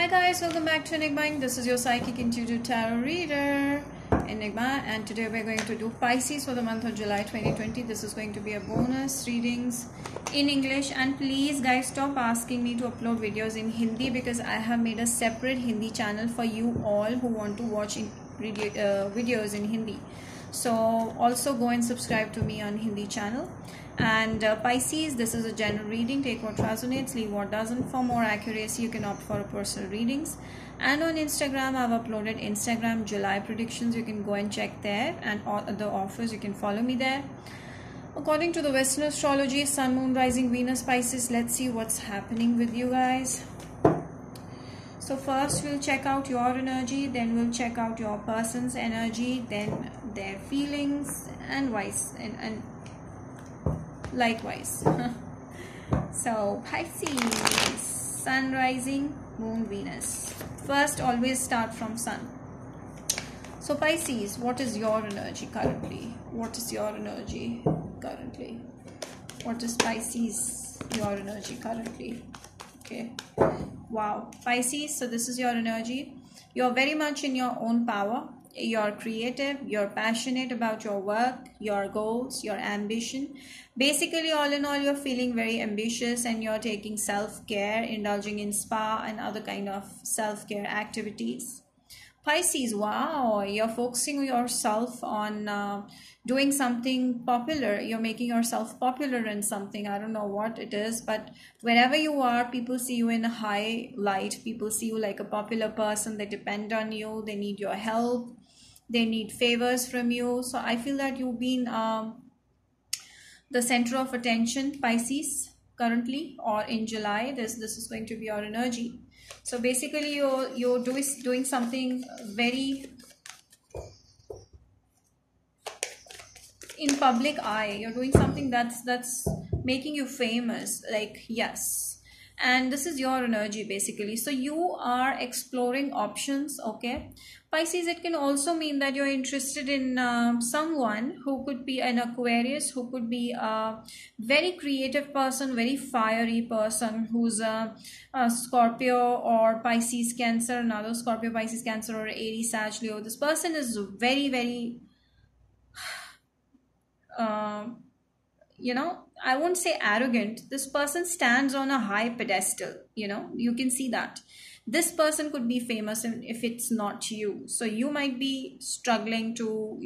Hi guys, welcome back to Enigma. This is your psychic intuitive tarot reader, Enigma, and today we're going to do Pisces for the month of July 2020. This is going to be a bonus readings in English, and please guys stop asking me to upload videos in Hindi because I have made a separate Hindi channel for you all who want to watch videos in Hindi. So also go and subscribe to me on Hindi channel. And Pisces, this is a general reading. Take what resonates, leave what doesn't. For more accuracy, you can opt for personal readings. And on Instagram, I've uploaded Instagram July predictions. You can go and check there, and all the offers, you can follow me there. According to the Western astrology, Sun, Moon, Rising, Venus, Pisces. Let's see what's happening with you guys. So first we'll check out your energy, then we'll check out your person's energy, then their feelings, and likewise. So Pisces, Sun, Rising, Moon, Venus. First always start from Sun. So Pisces, what is your energy currently? What is your energy currently? What is Pisces, your energy currently? Okay, wow, Pisces, so this is your energy. You're very much in your own power. You're creative, you're passionate about your work, your goals, your ambition. Basically, all in all, you're feeling very ambitious and you're taking self-care, indulging in spa and other kind of self-care activities. Pisces, wow, you're focusing yourself on doing something popular. You're making yourself popular in something. I don't know what it is, but wherever you are, people see you in a high light. People see you like a popular person. They depend on you. They need your help. They need favors from you. So I feel that you've been the center of attention, Pisces, currently, or in July. This is going to be your energy. So basically you're doing something very in public eye. You're doing something that's making you famous, like, yes. And this is your energy basically. So you are exploring options, okay. Pisces, it can also mean that you're interested in someone who could be an Aquarius, who could be a very creative person, very fiery person, who's a Scorpio or Pisces, Cancer, another Scorpio, Pisces, Cancer, or Aries, Sag, Leo. This person is very, very I won't say arrogant. This person stands on a high pedestal. You can see that this person could be famous if it's not you. So you might be struggling to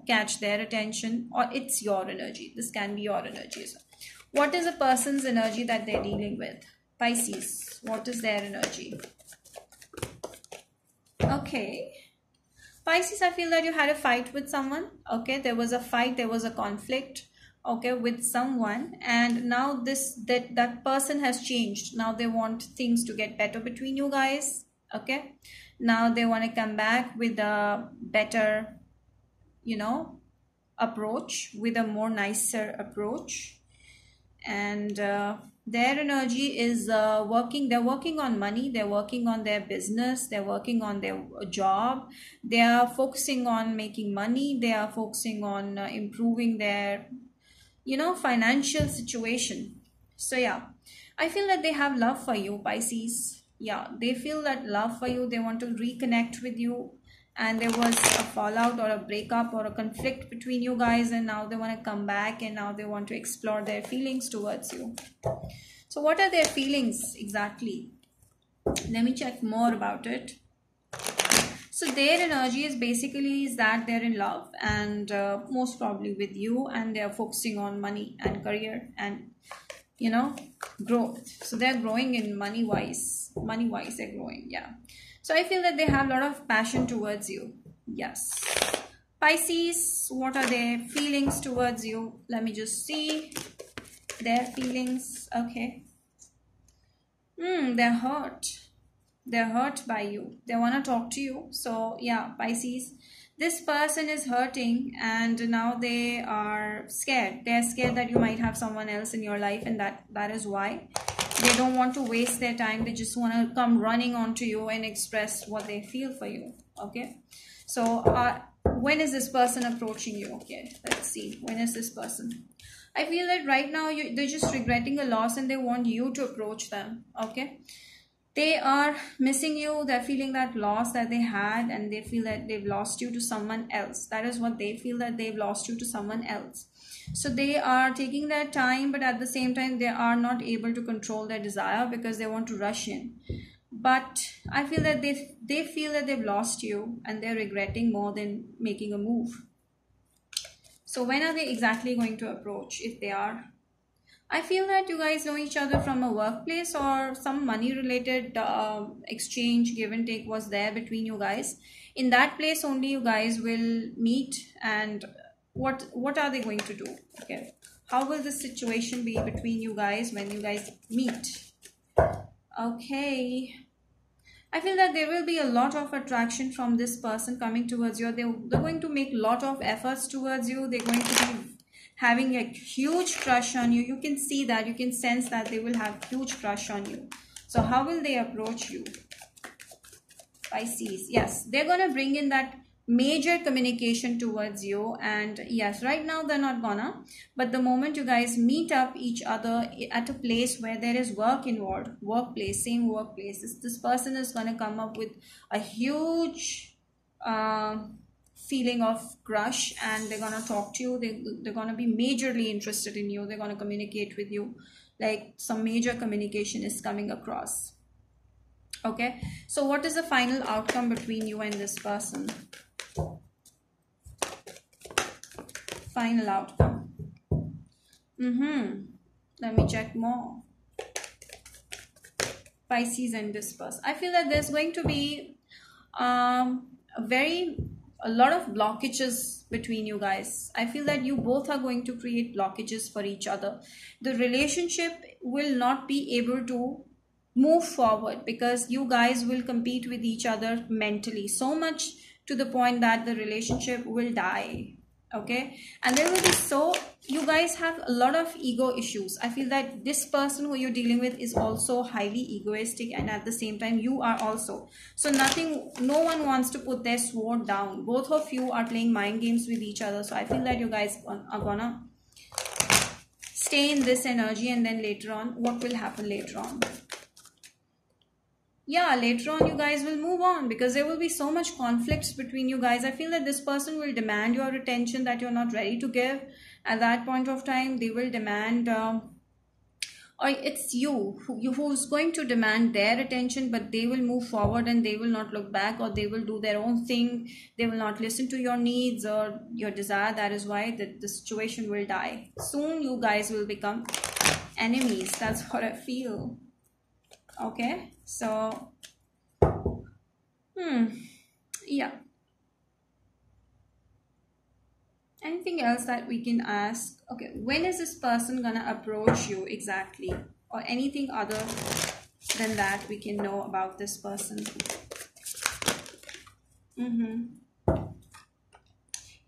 catch their attention, or it's your energy. This can be your energy. So what is a person's energy that they're dealing with? Pisces, what is their energy? Okay, Pisces, I feel that you had a fight with someone. Okay, there was a fight, there was a conflict, okay, with someone, and now that person has changed. Now they want things to get better between you guys. Okay, now they want to come back with a better approach, with a more nicer approach. And their energy is working. They're working on money, they're working on their business, they're working on their job. They are focusing on making money. They are focusing on improving their financial situation. So yeah, I feel that they have love for you, Pisces. Yeah, they feel that love for you. They want to reconnect with you, and there was a fallout or a breakup or a conflict between you guys, and now they want to come back, and now they want to explore their feelings towards you. So what are their feelings exactly? Let me check more about it. So their energy is basically that they're in love, and most probably with you, and they're focusing on money and career and growth. So they're growing in money wise they're growing. Yeah, so I feel that they have a lot of passion towards you. Yes, Pisces, what are their feelings towards you? Let me just see their feelings. Okay, they're hurt. They're hurt by you. They want to talk to you. So yeah, Pisces, this person is hurting, and now they are scared. They're scared that you might have someone else in your life, and that is why they don't want to waste their time. They just want to come running onto you and express what they feel for you. Okay, so when is this person approaching you? Okay, let's see. When is this person? I feel that right now they're just regretting a loss, and they want you to approach them. Okay, They are missing you. They're feeling that loss that they had, and they feel that they've lost you to someone else. That is what they feel, that they've lost you to someone else. So they are taking their time, but at the same time they are not able to control their desire because they want to rush in. But I feel that they feel that they've lost you, and they're regretting more than making a move. So when are they exactly going to approach, if they are? I feel that you guys know each other from a workplace, or some money related exchange, give and take was there between you guys. In that place only you guys will meet. And what are they going to do? Okay, how will the situation be between you guys when you guys meet? Okay, I feel that there will be a lot of attraction from this person coming towards you. They're going to make a lot of efforts towards you. They're going to be having a huge crush on you. You can see that, you can sense that they will have huge crush on you. So how will they approach you? Pisces, yes, they're going to bring in that major communication towards you. And yes, right now they're not gonna, but the moment you guys meet up each other at a place where there is work involved, workplace, same workplace, this person is going to come up with a huge feeling of crush, and they're gonna talk to you. They're gonna be majorly interested in you. They're gonna communicate with you, like some major communication is coming across. Okay, so what is the final outcome between you and this person? Final outcome. Let me check more. Pisces and this person, I feel that there's going to be a lot of blockages between you guys. I feel that you both are going to create blockages for each other. The relationship will not be able to move forward because you guys will compete with each other mentally, so much to the point that the relationship will die. Okay, and there will be, so you guys have a lot of ego issues. I feel that this person who you're dealing with is also highly egoistic, and at the same time you are also. So no one wants to put their sword down. Both of you are playing mind games with each other. So I feel that you guys are gonna stay in this energy, and then later on, what will happen later on? Yeah, later on you guys will move on because there will be so much conflicts between you guys. I feel that this person will demand your attention that you're not ready to give. At that point of time, they will demand, or it's you who's going to demand their attention, but they will move forward and they will not look back, or they will do their own thing. They will not listen to your needs or your desire. That is why the situation will die. Soon you guys will become enemies. That's what I feel. Okay, so yeah, anything else that we can ask? Okay, when is this person gonna approach you exactly, or anything other than that we can know about this person?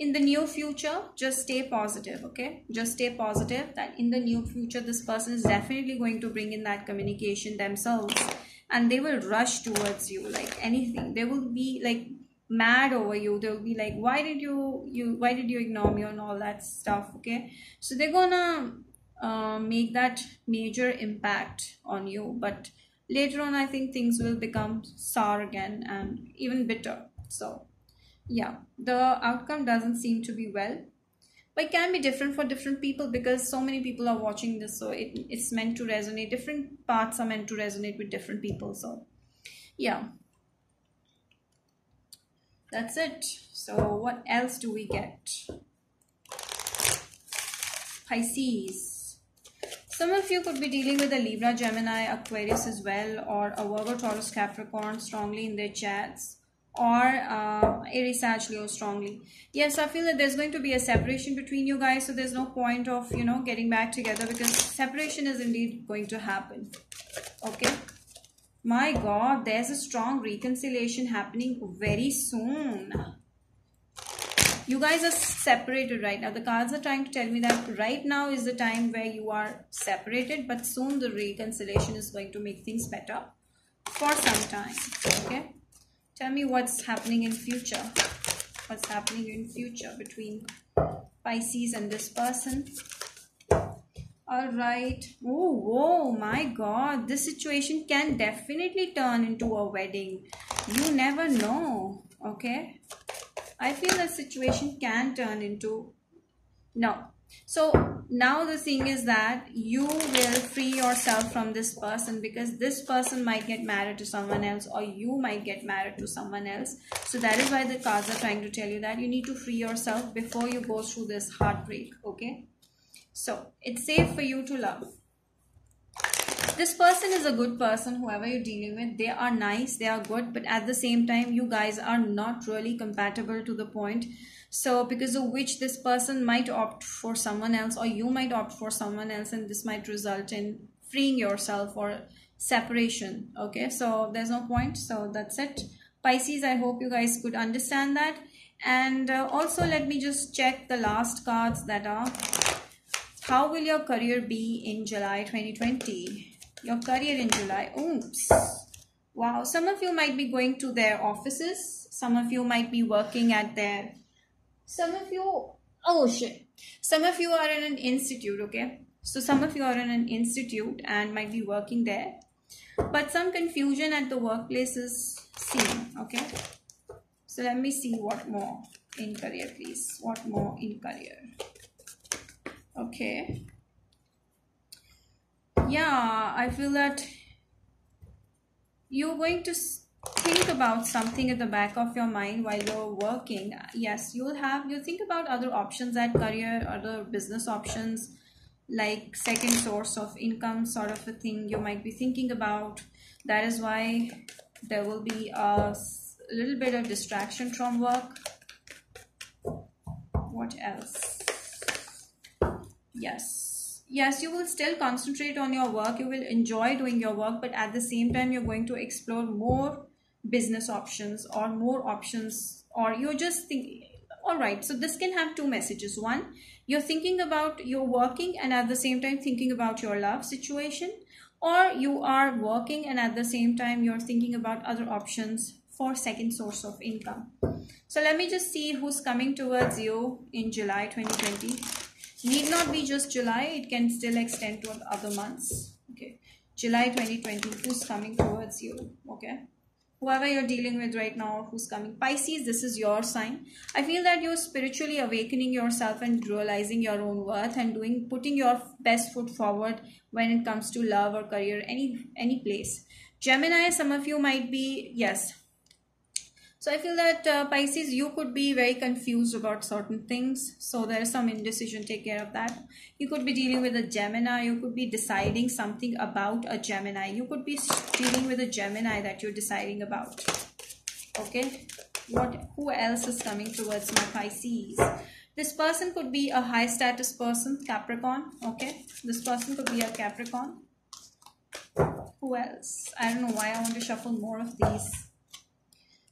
In the near future, just stay positive. Okay, just stay positive that in the near future this person is definitely going to bring in that communication themselves, and they will rush towards you like anything. They will be like mad over you. They will be like, why did you ignore me, and all that stuff. Okay, so they're gonna make that major impact on you, but later on I think things will become sour again and even bitter. So yeah, the outcome doesn't seem to be well, but it can be different for different people because so many people are watching this. So it's meant to resonate. Different parts are meant to resonate with different people. So yeah, that's it. So what else do we get? Pisces. Some of you could be dealing with a Libra, Gemini, Aquarius as well, or a Virgo, Taurus, Capricorn strongly in their chats, or Aries, Sag, Leo strongly. Yes, I feel that there's going to be a separation between you guys, so there's no point of, getting back together because separation is indeed going to happen. Okay. My God, there's a strong reconciliation happening very soon. You guys are separated right now. The cards are trying to tell me that right now is the time where you are separated, but soon the reconciliation is going to make things better for some time. Okay. Tell me what's happening in future. What's happening in future between Pisces and this person? All right. Oh, whoa, my God. This situation can definitely turn into a wedding. You never know. Okay. I feel the situation can turn into. No. So now the thing is that you will free yourself from this person, because this person might get married to someone else, or you might get married to someone else. So that is why the cards are trying to tell you that you need to free yourself before you go through this heartbreak. Okay. So it's safe for you to love. This person is a good person, whoever you're dealing with. They are nice, they are good, but at the same time, you guys are not really compatible to the point. So because of which this person might opt for someone else, or you might opt for someone else, and this might result in freeing yourself or separation. Okay, so there's no point. So that's it. Pisces, I hope you guys could understand that. And also let me just check the last cards that are. How will your career be in July 2020? Your career in July. Oops. Wow. Some of you might be going to their offices. Some of you might be working at their... Some of you... Oh, shit. Some of you are in an institute, okay? So some of you are in an institute and might be working there. But some confusion at the workplace is seen, okay? So let me see what more in career, please. What more in career? Okay. Yeah, I feel that you're going to think about something at the back of your mind while you're working. Yes, you'll think about other options at career, other business options, like second source of income sort of a thing you might be thinking about. That is why there will be a little bit of distraction from work. What else? Yes, you will still concentrate on your work. You will enjoy doing your work, but at the same time, you're going to explore more business options or more options, or you're just thinking. All right, so this can have two messages. One, you're thinking about your working and at the same time thinking about your love situation, or you are working and at the same time you're thinking about other options for second source of income. So let me just see who's coming towards you in July 2020. Need not be just July, it can still extend to other months. Okay, July 2020, who's coming towards you? Okay, whoever you're dealing with right now, who's coming. Pisces, this is your sign. I feel that you're spiritually awakening yourself and realizing your own worth and putting your best foot forward when it comes to love or career, any place. Gemini, some of you might be, yes. So I feel that Pisces, you could be very confused about certain things. So there is some indecision. Take care of that. You could be dealing with a Gemini. You could be deciding something about a Gemini. You could be dealing with a Gemini that you're deciding about. Okay. Who else is coming towards my Pisces? This person could be a high status person, Capricorn. Okay. This person could be a Capricorn. Who else? I don't know why I want to shuffle more of these.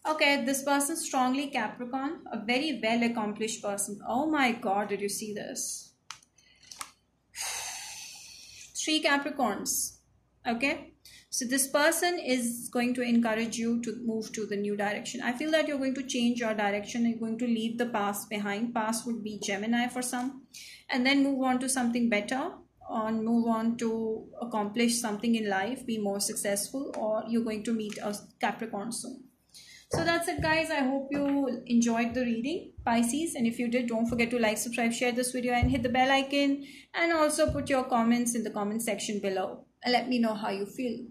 Okay, this person strongly Capricorn, a very well accomplished person. Oh my God, did you see this? 3 Capricorns. Okay, so this person is going to encourage you to move to the new direction. I feel that you're going to change your direction. You're going to leave the past behind. Past would be Gemini for some, and then move on to something better, or move on to accomplish something in life, be more successful, or you're going to meet a Capricorn soon. So that's it, guys. I hope you enjoyed the reading, Pisces, and if you did, don't forget to like, subscribe, share this video and hit the bell icon, and also put your comments in the comment section below and let me know how you feel.